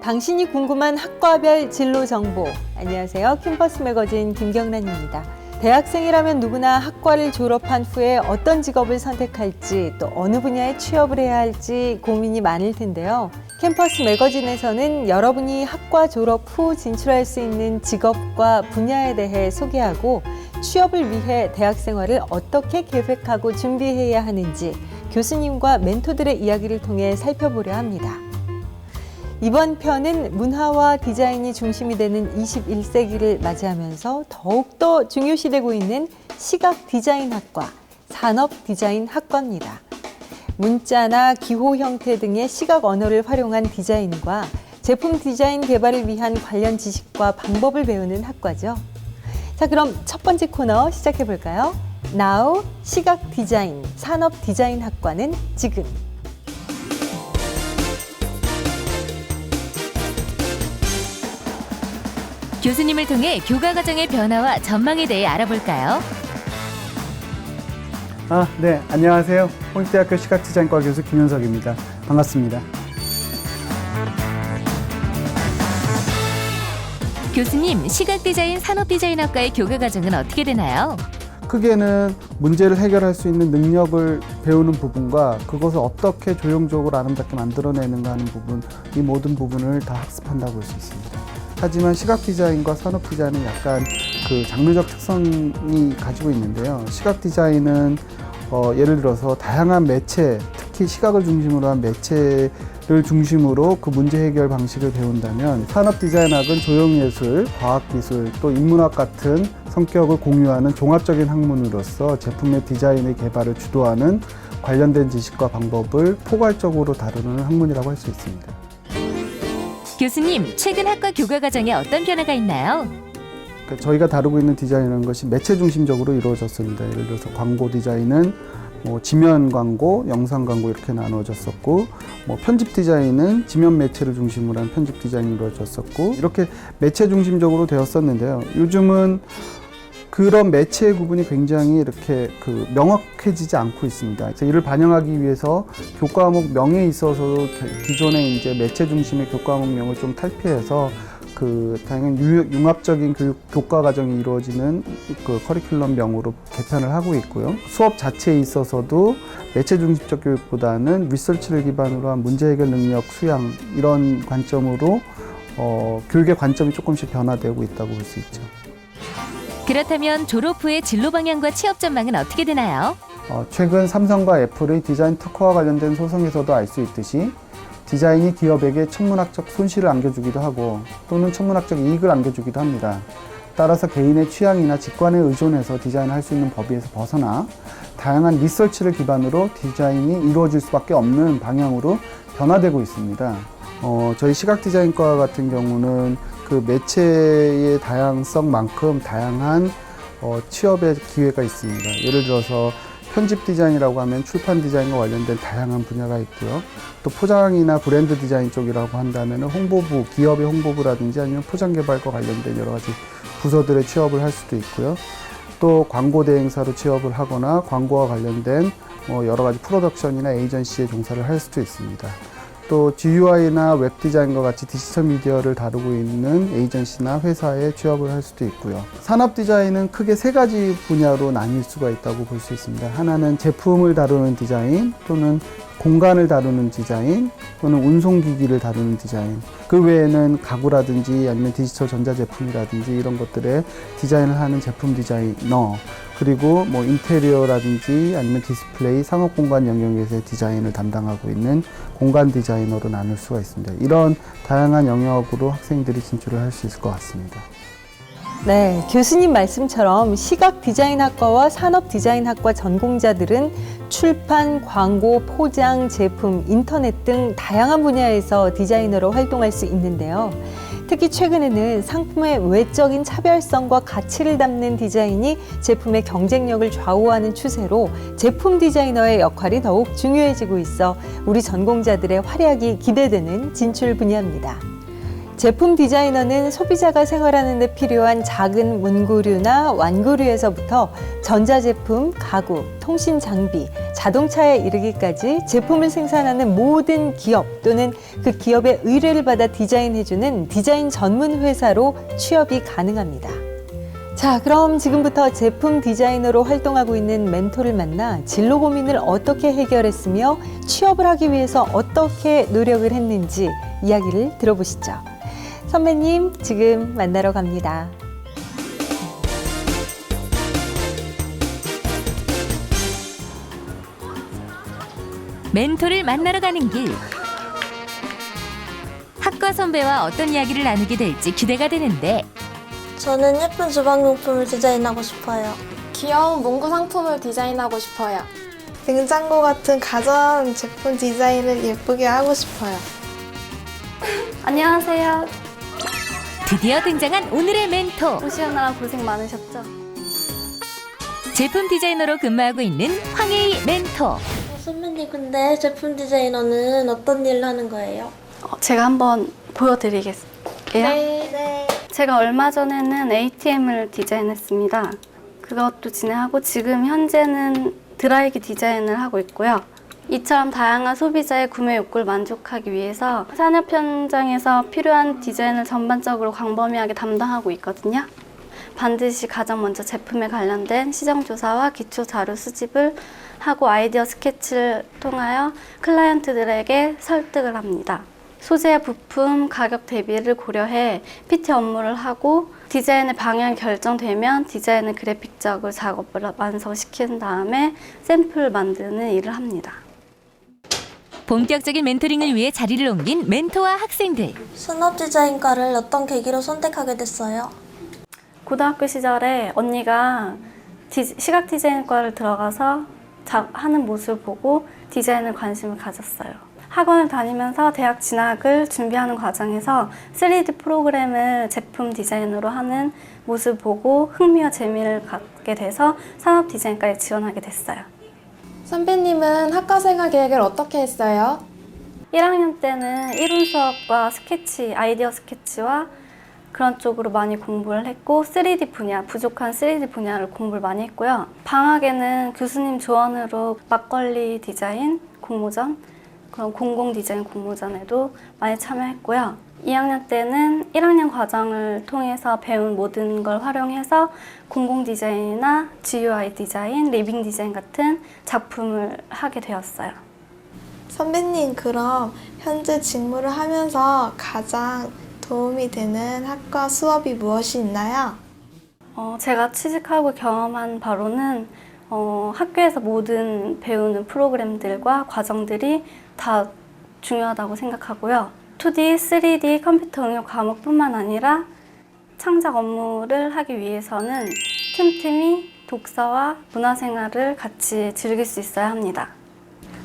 당신이 궁금한 학과별 진로 정보. 안녕하세요. 캠퍼스 매거진 김경란입니다. 대학생이라면 누구나 학과를 졸업한 후에 어떤 직업을 선택할지 또 어느 분야에 취업을 해야 할지 고민이 많을 텐데요. 캠퍼스 매거진에서는 여러분이 학과 졸업 후 진출할 수 있는 직업과 분야에 대해 소개하고 취업을 위해 대학 생활을 어떻게 계획하고 준비해야 하는지 교수님과 멘토들의 이야기를 통해 살펴보려 합니다. 이번 편은 문화와 디자인이 중심이 되는 21세기를 맞이하면서 더욱더 중요시되고 있는 시각디자인학과, 산업디자인학과입니다. 문자나 기호 형태 등의 시각 언어를 활용한 디자인과 제품 디자인 개발을 위한 관련 지식과 방법을 배우는 학과죠. 자, 그럼 첫 번째 코너 시작해 볼까요? Now 시각디자인, 산업디자인학과는 지금. 교수님을 통해 교과 과정의 변화와 전망에 대해 알아볼까요? 네, 안녕하세요. 홍익대학교 시각디자인과 교수 김현석입니다. 반갑습니다. 교수님, 시각디자인, 산업디자인학과의 교과 과정은 어떻게 되나요? 크게는 문제를 해결할 수 있는 능력을 배우는 부분과 그것을 어떻게 조형적으로 아름답게 만들어내는가 하는 부분, 이 모든 부분을 다 학습한다고 볼 수 있습니다. 하지만 시각디자인과 산업디자인은 약간 그 장르적 특성이 가지고 있는데요. 시각디자인은 예를 들어서 다양한 매체, 특히 시각을 중심으로 한 매체를 중심으로 그 문제 해결 방식을 배운다면 산업디자인학은 조형예술, 과학기술, 또 인문학 같은 성격을 공유하는 종합적인 학문으로서 제품의 디자인의 개발을 주도하는 관련된 지식과 방법을 포괄적으로 다루는 학문이라고 할 수 있습니다. 교수님, 최근 학과 교과 과정에 어떤 변화가 있나요? 저희가 다루고 있는 디자인이라는 것이 매체 중심적으로 이루어졌습니다. 예를 들어서 광고 디자인은 지면 광고, 영상 광고 이렇게 나누어졌었고, 편집 디자인은 지면 매체를 중심으로 한 편집 디자인이 이루어졌었고, 이렇게 매체 중심적으로 되었었는데요. 요즘은 그런 매체의 구분이 굉장히 이렇게 명확해지지 않고 있습니다. 이를 반영하기 위해서 교과목 명에 있어서도 기존의 이제 매체 중심의 교과목명을 좀 탈피해서 당연히 융합적인 교과 과정이 이루어지는 커리큘럼명으로 개편을 하고 있고요. 수업 자체에 있어서도 매체 중심적 교육보다는 리서치를 기반으로 한 문제 해결 능력, 수양 이런 관점으로 교육의 관점이 조금씩 변화되고 있다고 볼 수 있죠. 그렇다면 졸업 후의 진로 방향과 취업 전망은 어떻게 되나요? 최근 삼성과 애플의 디자인 특허와 관련된 소송에서도 알 수 있듯이 디자인이 기업에게 천문학적 손실을 안겨주기도 하고 또는 천문학적 이익을 안겨주기도 합니다. 따라서 개인의 취향이나 직관에 의존해서 디자인을 할 수 있는 범위에서 벗어나 다양한 리서치를 기반으로 디자인이 이루어질 수밖에 없는 방향으로 변화되고 있습니다. 저희 시각디자인과 같은 경우는 그 매체의 다양성만큼 다양한 취업의 기회가 있습니다. 예를 들어서 편집 디자인이라고 하면 출판 디자인과 관련된 다양한 분야가 있고요. 또 포장이나 브랜드 디자인 쪽이라고 한다면 홍보부, 기업의 홍보부라든지 아니면 포장 개발과 관련된 여러 가지 부서들의 취업을 할 수도 있고요. 또 광고 대행사로 취업을 하거나 광고와 관련된 여러 가지 프로덕션이나 에이전시에 종사를 할 수도 있습니다. 또 GUI나 웹 디자인과 같이 디지털 미디어를 다루고 있는 에이전시나 회사에 취업을 할 수도 있고요. 산업 디자인은 크게 세 가지 분야로 나뉠 수가 있다고 볼 수 있습니다. 하나는 제품을 다루는 디자인, 또는 공간을 다루는 디자인, 또는 운송기기를 다루는 디자인. 그 외에는 가구라든지 아니면 디지털 전자제품이라든지 이런 것들의 디자인을 하는 제품 디자이너, 그리고 인테리어라든지 아니면 디스플레이, 상업공간 영역에서의 디자인을 담당하고 있는 공간 디자이너로 나눌 수가 있습니다. 이런 다양한 영역으로 학생들이 진출을 할 수 있을 것 같습니다. 네, 교수님 말씀처럼 시각디자인학과와 산업디자인학과 전공자들은 출판, 광고, 포장, 제품, 인터넷 등 다양한 분야에서 디자이너로 활동할 수 있는데요. 특히 최근에는 상품의 외적인 차별성과 가치를 담는 디자인이 제품의 경쟁력을 좌우하는 추세로 제품 디자이너의 역할이 더욱 중요해지고 있어 우리 전공자들의 활약이 기대되는 진출 분야입니다. 제품 디자이너는 소비자가 생활하는 데 필요한 작은 문구류나 완구류에서부터 전자제품, 가구, 통신 장비, 자동차에 이르기까지 제품을 생산하는 모든 기업 또는 그 기업의 의뢰를 받아 디자인해주는 디자인 전문 회사로 취업이 가능합니다. 자, 그럼 지금부터 제품 디자이너로 활동하고 있는 멘토를 만나 진로 고민을 어떻게 해결했으며 취업을 하기 위해서 어떻게 노력을 했는지 이야기를 들어보시죠. 선배님, 지금 만나러 갑니다. 멘토를 만나러 가는 길. 학과 선배와 어떤 이야기를 나누게 될지 기대가 되는데 저는 예쁜 주방용품을 디자인하고 싶어요. 귀여운 문구 상품을 디자인하고 싶어요. 냉장고 같은 가전 제품 디자인을 예쁘게 하고 싶어요. 안녕하세요. 드디어 등장한 오늘의 멘토. 오시느라 고생 많으셨죠? 제품 디자이너로 근무하고 있는 황혜희 멘토. 선배님, 근데 제품 디자이너는 어떤 일을 하는 거예요? 제가 한번 보여드리겠어요. 네. 제가 얼마 전에는 ATM을 디자인했습니다. 그것도 진행하고 지금 현재는 드라이기 디자인을 하고 있고요. 이처럼 다양한 소비자의 구매 욕구를 만족하기 위해서 산업 현장에서 필요한 디자인을 전반적으로 광범위하게 담당하고 있거든요. 반드시 가장 먼저 제품에 관련된 시장조사와 기초 자료 수집을 하고 아이디어 스케치를 통하여 클라이언트들에게 설득을 합니다. 소재와 부품, 가격 대비를 고려해 PT 업무를 하고 디자인의 방향이 결정되면 디자인의 그래픽적으로 작업을 완성시킨 다음에 샘플을 만드는 일을 합니다. 본격적인 멘토링을 위해 자리를 옮긴 멘토와 학생들. 산업 디자인과를 어떤 계기로 선택하게 됐어요? 고등학교 시절에 언니가 시각 디자인과를 들어가서 하는 모습을 보고 디자인에 관심을 가졌어요. 학원을 다니면서 대학 진학을 준비하는 과정에서 3D 프로그램을 제품 디자인으로 하는 모습을 보고 흥미와 재미를 갖게 돼서 산업 디자인과에 지원하게 됐어요. 선배님은 학과 생활 계획을 어떻게 했어요? 1학년 때는 이론 수업과 스케치, 아이디어 스케치와 그런 쪽으로 많이 공부를 했고 3D 분야, 부족한 3D 분야를 공부를 많이 했고요. 방학에는 교수님 조언으로 막걸리 디자인 공모전, 그런 공공 디자인 공모전에도 많이 참여했고요. 2학년 때는 1학년 과정을 통해서 배운 모든 걸 활용해서 공공 디자인이나 GUI 디자인, 리빙 디자인 같은 작품을 하게 되었어요. 선배님, 그럼 현재 직무를 하면서 가장 도움이 되는 학과 수업이 무엇이 있나요? 제가 취직하고 경험한 바로는 학교에서 모든 배우는 프로그램들과 과정들이 다 중요하다고 생각하고요. 2D, 3D 컴퓨터 응용 과목뿐만 아니라 창작 업무를 하기 위해서는 틈틈이 독서와 문화생활을 같이 즐길 수 있어야 합니다.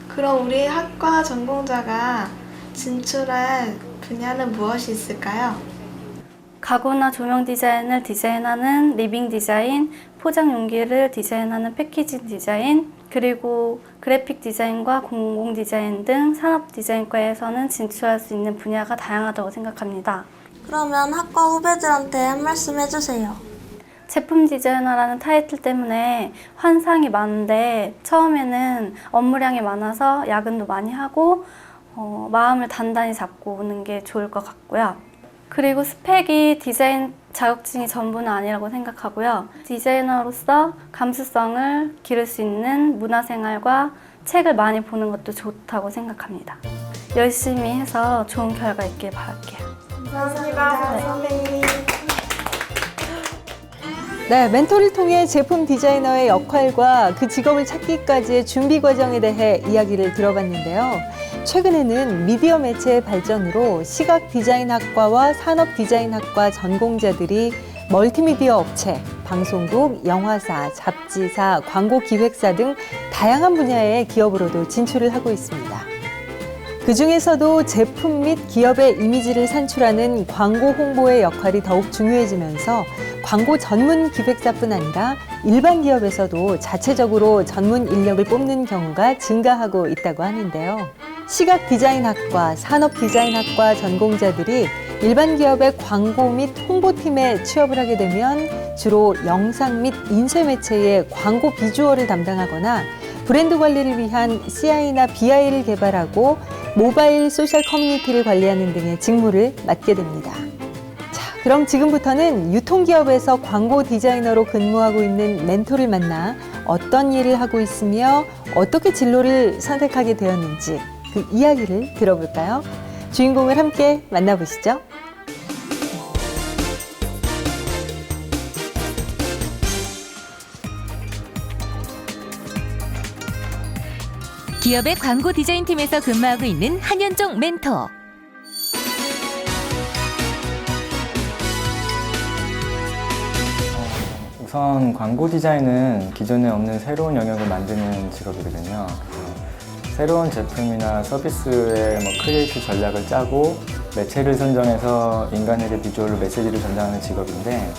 그럼 우리 학과 전공자가 진출할 분야는 무엇이 있을까요? 가구나 조명 디자인을 디자인하는 리빙 디자인, 포장 용기를 디자인하는 패키징 디자인, 그리고 그래픽 디자인과 공공 디자인 등 산업 디자인과에서는 진출할 수 있는 분야가 다양하다고 생각합니다. 그러면 학과 후배들한테 한 말씀 해주세요. 제품 디자이너라는 타이틀 때문에 환상이 많은데 처음에는 업무량이 많아서 야근도 많이 하고 마음을 단단히 잡고 오는 게 좋을 것 같고요. 그리고 스펙이 디자인 자격증이 전부는 아니라고 생각하고요. 디자이너로서 감수성을 기를 수 있는 문화생활과 책을 많이 보는 것도 좋다고 생각합니다. 열심히 해서 좋은 결과 있길 바랄게요. 감사합니다, 선배님. 네, 멘토를 통해 제품 디자이너의 역할과 그 직업을 찾기까지의 준비 과정에 대해 이야기를 들어봤는데요. 최근에는 미디어 매체의 발전으로 시각 디자인학과와 산업 디자인학과 전공자들이 멀티미디어 업체, 방송국, 영화사, 잡지사, 광고 기획사 등 다양한 분야의 기업으로도 진출을 하고 있습니다. 그 중에서도 제품 및 기업의 이미지를 산출하는 광고 홍보의 역할이 더욱 중요해지면서 광고 전문 기획사뿐 아니라 일반 기업에서도 자체적으로 전문 인력을 뽑는 경우가 증가하고 있다고 하는데요. 시각 디자인학과, 산업 디자인학과 전공자들이 일반 기업의 광고 및 홍보팀에 취업을 하게 되면 주로 영상 및 인쇄 매체의 광고 비주얼을 담당하거나 브랜드 관리를 위한 CI나 BI를 개발하고 모바일 소셜 커뮤니티를 관리하는 등의 직무를 맡게 됩니다. 자, 그럼 지금부터는 유통기업에서 광고 디자이너로 근무하고 있는 멘토를 만나 어떤 일을 하고 있으며 어떻게 진로를 선택하게 되었는지 그 이야기를 들어볼까요? 주인공을 함께 만나보시죠. 기업의 광고 디자인팀에서 근무하고 있는 한현종 멘토. 우선 광고 디자인은 기존에 없는 새로운 영역을 만드는 직업이거든요. 그래서 새로운 제품이나 서비스의 크리에이티브 전략을 짜고 매체를 선정해서 인간에게 비주얼로 메시지를 전달하는 직업인데,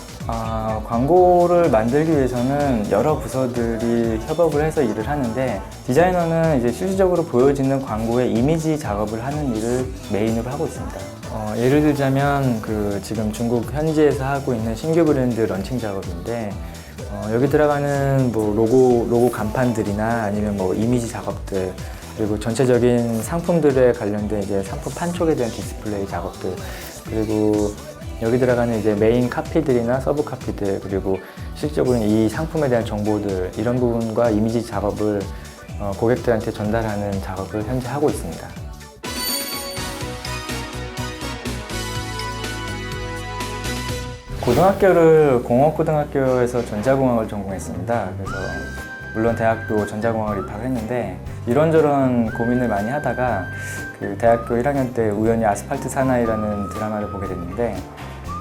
광고를 만들기 위해서는 여러 부서들이 협업을 해서 일을 하는데, 디자이너는 이제 실질적으로 보여지는 광고의 이미지 작업을 하는 일을 메인으로 하고 있습니다. 예를 들자면 지금 중국 현지에서 하고 있는 신규 브랜드 런칭 작업인데, 여기 들어가는 로고 간판들이나 아니면 이미지 작업들, 그리고 전체적인 상품들에 관련된 이제 상품 판촉에 대한 디스플레이 작업들, 그리고 여기 들어가는 이제 메인 카피들이나 서브 카피들, 그리고 실질적으로 이 상품에 대한 정보들, 이런 부분과 이미지 작업을 고객들한테 전달하는 작업을 현재 하고 있습니다. 고등학교를 공업고등학교에서 전자공학을 전공했습니다. 그래서 물론 대학도 전자공학을 입학을 했는데, 이런저런 고민을 많이 하다가 대학교 1학년 때 우연히 아스팔트 사나이라는 드라마를 보게 됐는데,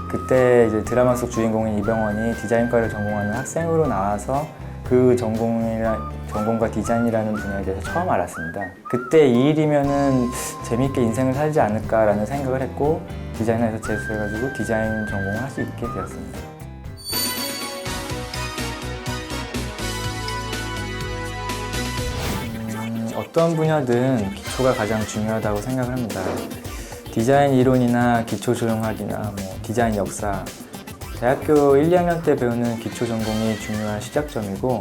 그때 이제 드라마 속 주인공인 이병헌이 디자인과를 전공하는 학생으로 나와서 그 전공과 디자인이라는 분야에 대해서 처음 알았습니다. 그때 이 일이면은 재밌게 인생을 살지 않을까라는 생각을 했고, 디자이너에서 재수해가지고 디자인 전공을 할 수 있게 되었습니다. 어떤 분야든 기초가 가장 중요하다고 생각을 합니다. 디자인 이론이나 기초 조형학이나 디자인 역사, 대학교 1, 2학년 때 배우는 기초 전공이 중요한 시작점이고,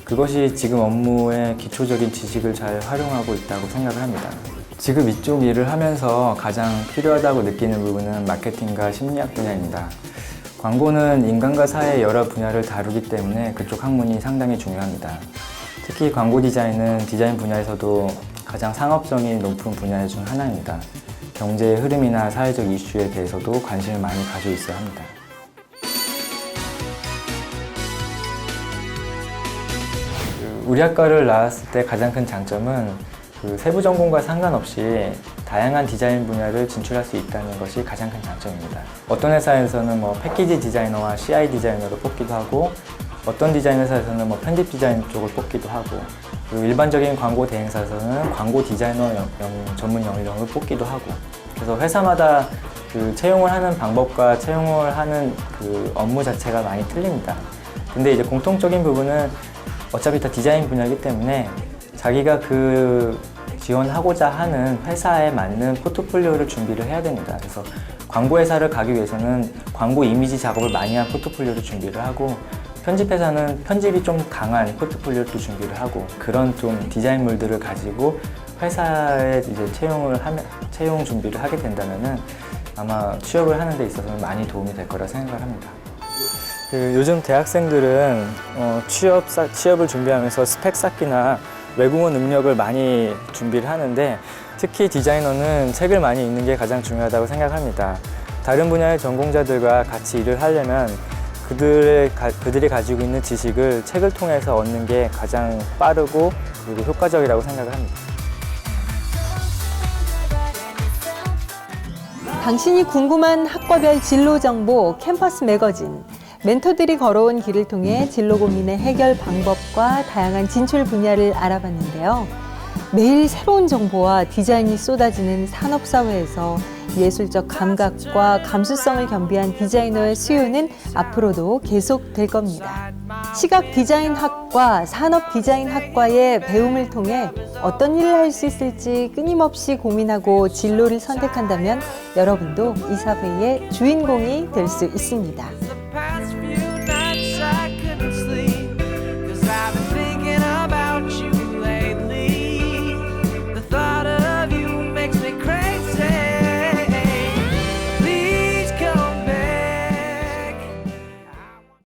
그것이 지금 업무의 기초적인 지식을 잘 활용하고 있다고 생각을 합니다. 지금 이쪽 일을 하면서 가장 필요하다고 느끼는 부분은 마케팅과 심리학 분야입니다. 광고는 인간과 사회의 여러 분야를 다루기 때문에 그쪽 학문이 상당히 중요합니다. 특히 광고 디자인은 디자인 분야에서도 가장 상업성이 높은 분야 중 하나입니다. 경제의 흐름이나 사회적 이슈에 대해서도 관심을 많이 가지고 있어야 합니다. 우리 학과를 나왔을 때 가장 큰 장점은 세부 전공과 상관없이 다양한 디자인 분야를 진출할 수 있다는 것이 가장 큰 장점입니다. 어떤 회사에서는 패키지 디자이너와 CI 디자이너를 뽑기도 하고, 어떤 디자인 회사에서는 편집 디자인 쪽을 뽑기도 하고, 그리고 일반적인 광고 대행사에서는 광고 디자이너 전문 연령을 뽑기도 하고, 그래서 회사마다 채용을 하는 방법과 채용을 하는 업무 자체가 많이 틀립니다. 근데 이제 공통적인 부분은 어차피 다 디자인 분야이기 때문에 자기가 지원하고자 하는 회사에 맞는 포트폴리오를 준비를 해야 됩니다. 그래서 광고 회사를 가기 위해서는 광고 이미지 작업을 많이 한 포트폴리오를 준비를 하고, 편집회사는 편집이 좀 강한 포트폴리오도 준비를 하고, 그런 좀 디자인물들을 가지고 회사에 이제 채용 준비를 하게 된다면은 아마 취업을 하는 데 있어서는 많이 도움이 될 거라 생각을 합니다. 요즘 대학생들은 취업을 준비하면서 스펙 쌓기나 외국어 능력을 많이 준비를 하는데, 특히 디자이너는 책을 많이 읽는 게 가장 중요하다고 생각합니다. 다른 분야의 전공자들과 같이 일을 하려면 그들이 가지고 있는 지식을 책을 통해서 얻는 게 가장 빠르고 그리고 효과적이라고 생각을 합니다. 당신이 궁금한 학과별 진로 정보 캠퍼스 매거진. 멘토들이 걸어온 길을 통해 진로 고민의 해결 방법과 다양한 진출 분야를 알아봤는데요. 매일 새로운 정보와 디자인이 쏟아지는 산업사회에서 예술적 감각과 감수성을 겸비한 디자이너의 수요는 앞으로도 계속될 겁니다. 시각 디자인학과 산업 디자인학과의 배움을 통해 어떤 일을 할 수 있을지 끊임없이 고민하고 진로를 선택한다면 여러분도 이사회의 주인공이 될 수 있습니다.